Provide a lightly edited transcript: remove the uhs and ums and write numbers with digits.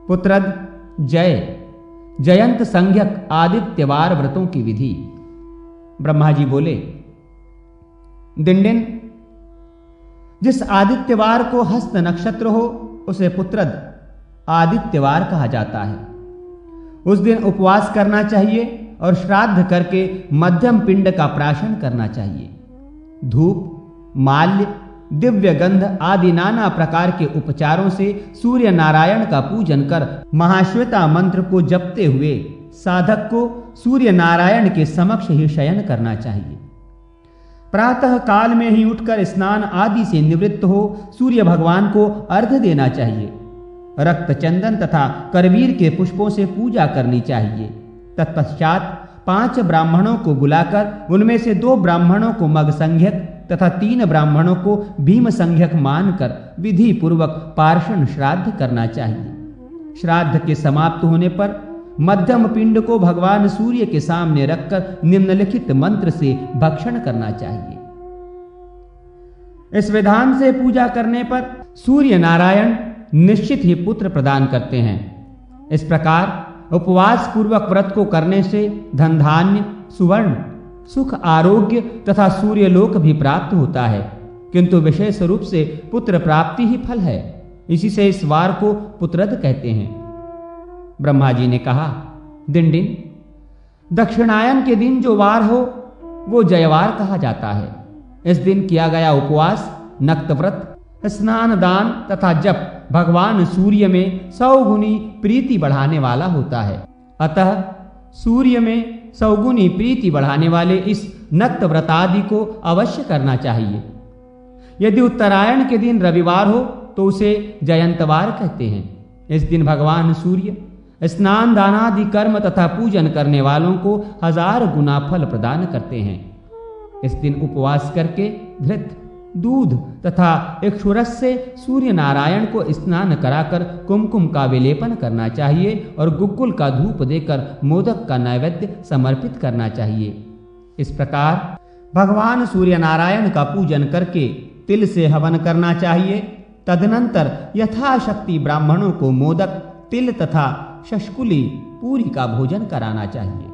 पुत्रद, जय, जयंत संज्ञक आदित्यवार व्रतों की विधि। ब्रह्मा जी बोले, दिंडिन, जिस आदित्यवार को हस्त नक्षत्र हो उसे पुत्रद आदित्यवार कहा जाता है। उस दिन उपवास करना चाहिए और श्राद्ध करके मध्यम पिंड का प्राशन करना चाहिए। धूप, माल्य, दिव्य गंध आदि नाना प्रकार के उपचारों से सूर्य नारायण का पूजन कर महाश्वेता मंत्र को जपते हुए साधक को सूर्य नारायण के समक्ष ही शयन करना चाहिए। प्रातः काल में ही उठकर स्नान आदि से निवृत्त हो सूर्य भगवान को अर्घ्य देना चाहिए। रक्त चंदन तथा करवीर के पुष्पों से पूजा करनी चाहिए। तत्पश्चात 5 ब्राह्मणों को बुलाकर उनमें से 2 ब्राह्मणों को मग संज्ञक तथा 3 ब्राह्मणों को भीम संज्ञक मानकर विधि पूर्वक पार्षण श्राद्ध करना चाहिए। श्राद्ध के समाप्त होने पर मध्यम पिंड को भगवान सूर्य के सामने रखकर निम्नलिखित मंत्र से भक्षण करना चाहिए। इस विधान से पूजा करने पर सूर्य नारायण निश्चित ही पुत्र प्रदान करते हैं। इस प्रकार उपवास पूर्वक व्रत को करने से धन धान्य, सुवर्ण, सुख, आरोग्य तथा सूर्यलोक भी प्राप्त होता है, किंतु विशेष रूप से पुत्र प्राप्ति ही फल है। इसी से इस वार को पुत्रद कहते हैं। ब्रह्मा जी ने कहा, दिंडिन, दक्षिणायन के दिन जो वार हो वो जयवार कहा जाता है। इस दिन किया गया उपवास, नक्तव्रत, स्नान, दान तथा जप भगवान सूर्य में 100 गुनी प्रीति बढ़ाने वाला होता है। अतः सूर्य में 100 गुनी प्रीति बढ़ाने वाले इस नक्तव्रत आदि को अवश्य करना चाहिए। यदि उत्तरायण के दिन रविवार हो तो उसे जयंतवार कहते हैं। इस दिन भगवान सूर्य स्नान, दानादि कर्म तथा पूजन करने वालों को 1000 गुना फल प्रदान करते हैं। इस दिन उपवास करके घृत, दूध तथा इक्षुरस से सूर्य नारायण को स्नान कराकर कुमकुम का विलेपन करना चाहिए और गुग्गुल का धूप देकर मोदक का नैवेद्य समर्पित करना चाहिए। इस प्रकार भगवान सूर्य नारायण का पूजन करके तिल से हवन करना चाहिए। तदनंतर यथाशक्ति ब्राह्मणों को मोदक, तिल तथा शशकुली पूरी का भोजन कराना चाहिए।